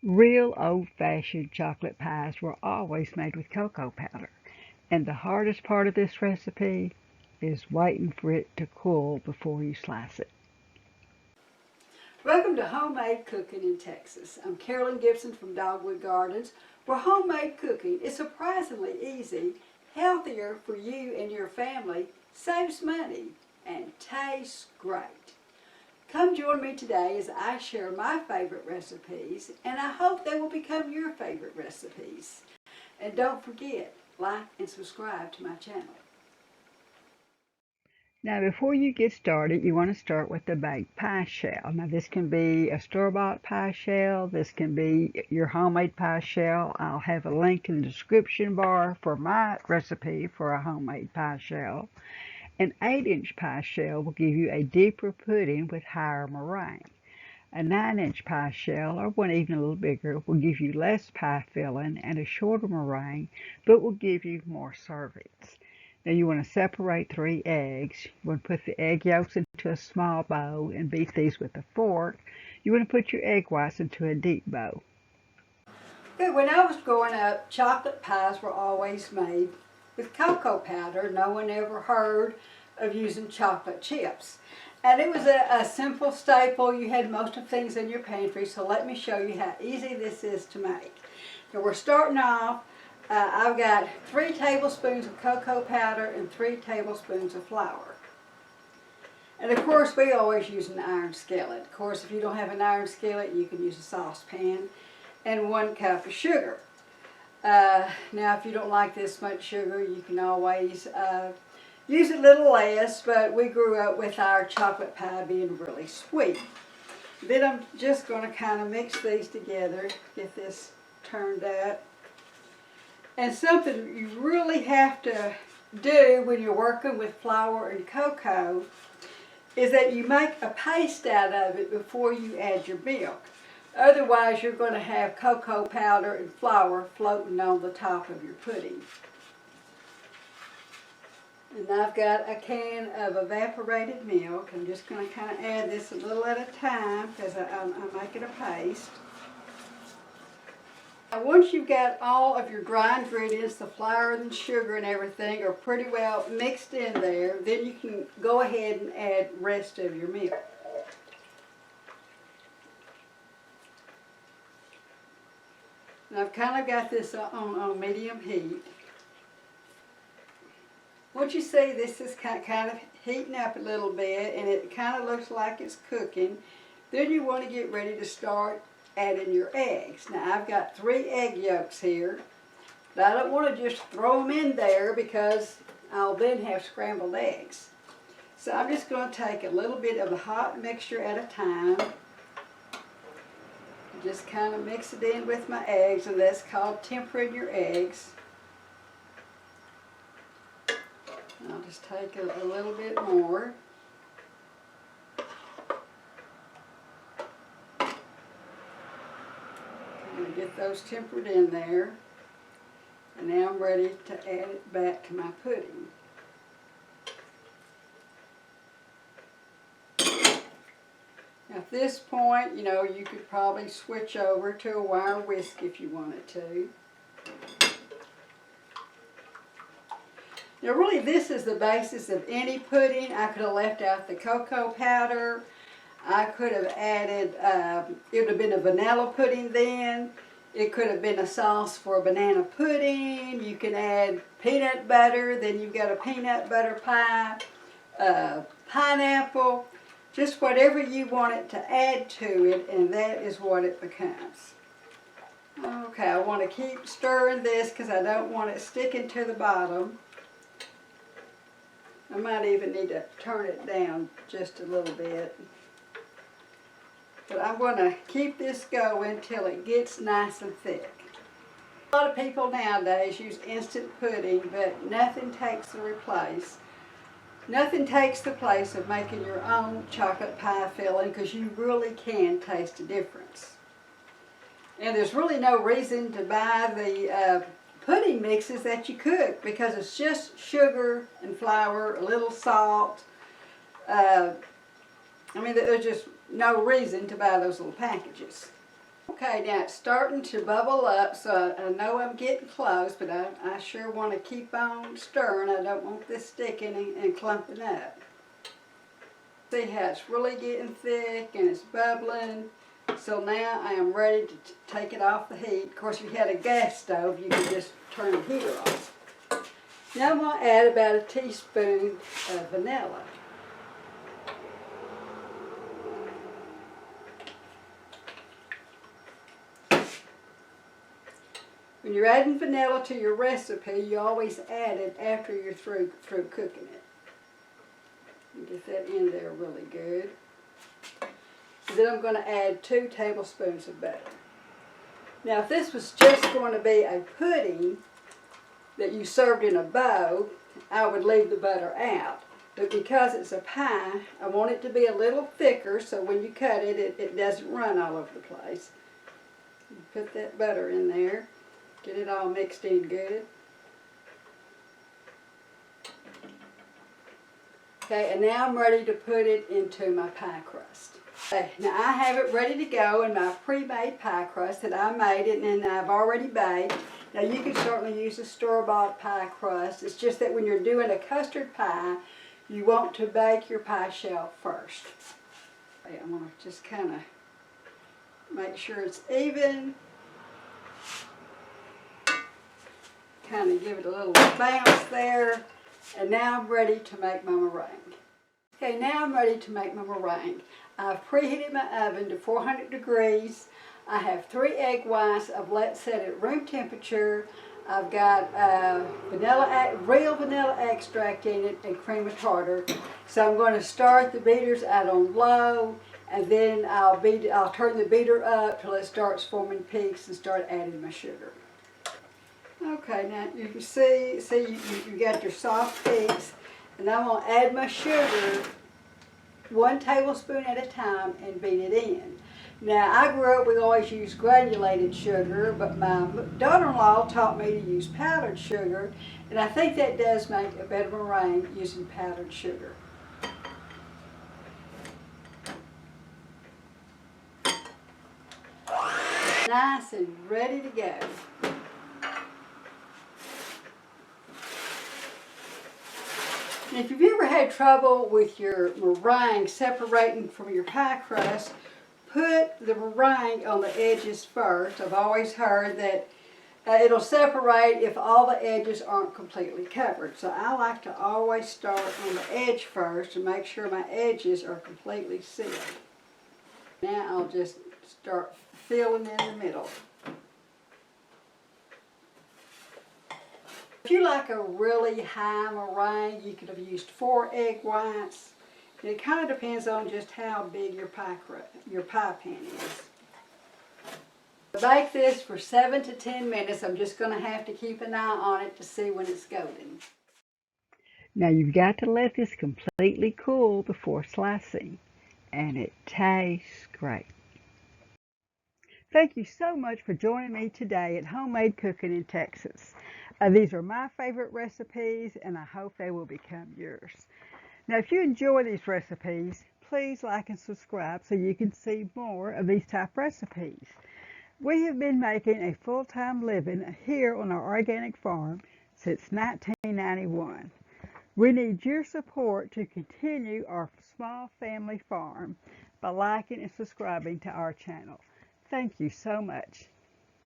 Real old-fashioned chocolate pies were always made with cocoa powder, and the hardest part of this recipe is waiting for it to cool before you slice it. Welcome to Homemade Cooking in Texas. I'm Carolyn Gibson from Dogwood Gardens, where homemade cooking is surprisingly easy, healthier for you and your family, saves money, and tastes great. Come join me today as I share my favorite recipes, and I hope they will become your favorite recipes. And don't forget, like and subscribe to my channel. Now, before you get started, you want to start with the baked pie shell. Now, this can be a store-bought pie shell. This can be your homemade pie shell. I'll have a link in the description bar for my recipe for a homemade pie shell. An 8-inch pie shell will give you a deeper pudding with higher meringue. A 9-inch pie shell, or one even a little bigger, will give you less pie filling and a shorter meringue, but will give you more servings. Now you want to separate 3 eggs. You want to put the egg yolks into a small bowl and beat these with a fork. You want to put your egg whites into a deep bowl. Okay, when I was growing up, chocolate pies were always made with cocoa powder. No one ever heard of using chocolate chips. And it was a simple staple. You had most of things in your pantry, so let me show you how easy this is to make. So we're starting off. I've got 3 tablespoons of cocoa powder and 3 tablespoons of flour. And of course, we always use an iron skillet. Of course, if you don't have an iron skillet, you can use a saucepan. And 1 cup of sugar. Now, if you don't like this much sugar, you can always use a little less, but we grew up with our chocolate pie being really sweet. Then I'm just going to kind of mix these together, get this turned up. And something you really have to do when you're working with flour and cocoa is that you make a paste out of it before you add your milk. Otherwise, you're going to have cocoa powder and flour floating on the top of your pudding. And I've got a can of evaporated milk. I'm just going to kind of add this a little at a time because I'm making a paste. Now, once you've got all of your dry ingredients, the flour and sugar and everything are pretty well mixed in there, then you can go ahead and add the rest of your milk. And I've kind of got this on medium heat. Once you see this is kind of heating up a little bit and it kind of looks like it's cooking, then you want to get ready to start adding your eggs. Now I've got 3 egg yolks here, but I don't want to just throw them in there because I'll then have scrambled eggs. So I'm just going to take a little bit of the hot mixture at a time. Just kind of mix it in with my eggs, and that's called tempering your eggs. I'll just take a little bit more. I'm going to get those tempered in there. And now I'm ready to add it back to my pudding. At this point, you know, you could probably switch over to a wire whisk if you wanted to. Now really this is the basis of any pudding. I could have left out the cocoa powder. I could have added, it would have been a vanilla pudding then. It could have been a sauce for a banana pudding. You can add peanut butter, then you've got a peanut butter pie, pineapple. Just whatever you want it to add to it, and that is what it becomes. Okay, I want to keep stirring this because I don't want it sticking to the bottom. I might even need to turn it down just a little bit. But I'm going to keep this going until it gets nice and thick. A lot of people nowadays use instant pudding, but nothing takes the place of making your own chocolate pie filling because you really can taste a difference. And there's really no reason to buy the pudding mixes that you cook because it's just sugar and flour, a little salt. I mean, there's just no reason to buy those little packages. Okay, now it's starting to bubble up, so I know I'm getting close, but I sure want to keep on stirring. I don't want this sticking and clumping up. See how it's really getting thick and it's bubbling. So now I am ready to take it off the heat. Of course, if you had a gas stove, you could just turn the heater off. Now I'm going to add about a teaspoon of vanilla. When you're adding vanilla to your recipe, you always add it after you're through cooking it. And get that in there really good. Then I'm going to add 2 tablespoons of butter. Now if this was just going to be a pudding that you served in a bowl, I would leave the butter out. But because it's a pie, I want it to be a little thicker so when you cut it, it doesn't run all over the place. Put that butter in there. Get it all mixed in good. Okay, and now I'm ready to put it into my pie crust. Okay, now I have it ready to go in my pre-made pie crust that I made it and I've already baked. Now you can certainly use a store-bought pie crust. It's just that when you're doing a custard pie, you want to bake your pie shell first. Okay, I'm going to just kind of make sure it's even. Kind of give it a little bounce there. And now I'm ready to make my meringue. Okay, now I'm ready to make my meringue. I've preheated my oven to 400 degrees. I have 3 egg whites I've let set at room temperature. I've got real vanilla extract in it and cream of tartar. So I'm going to start the beaters out on low, and then I'll turn the beater up till it starts forming peaks and start adding my sugar. Okay, now you can see you got your soft peaks, and I'm going to add my sugar 1 tablespoon at a time and beat it in. Now I grew up, we always used granulated sugar, but my daughter-in-law taught me to use powdered sugar, and I think that does make a better meringue using powdered sugar. Nice and ready to go. And if you've ever had trouble with your meringue separating from your pie crust, put the meringue on the edges first. I've always heard that it'll separate if all the edges aren't completely covered. So I like to always start on the edge first and make sure my edges are completely sealed. Now I'll just start filling in the middle. If you like a really high meringue, you could have used 4 egg whites. It kind of depends on just how big your pie pan is. Bake this for 7 to 10 minutes. I'm just going to have to keep an eye on it to see when it's golden. Now you've got to let this completely cool before slicing, and it tastes great. Thank you so much for joining me today at Homemade Cooking in Texas. These are my favorite recipes, and I hope they will become yours. Now, if you enjoy these recipes, please like and subscribe so you can see more of these type recipes. We have been making a full-time living here on our organic farm since 1991. We need your support to continue our small family farm by liking and subscribing to our channel. Thank you so much.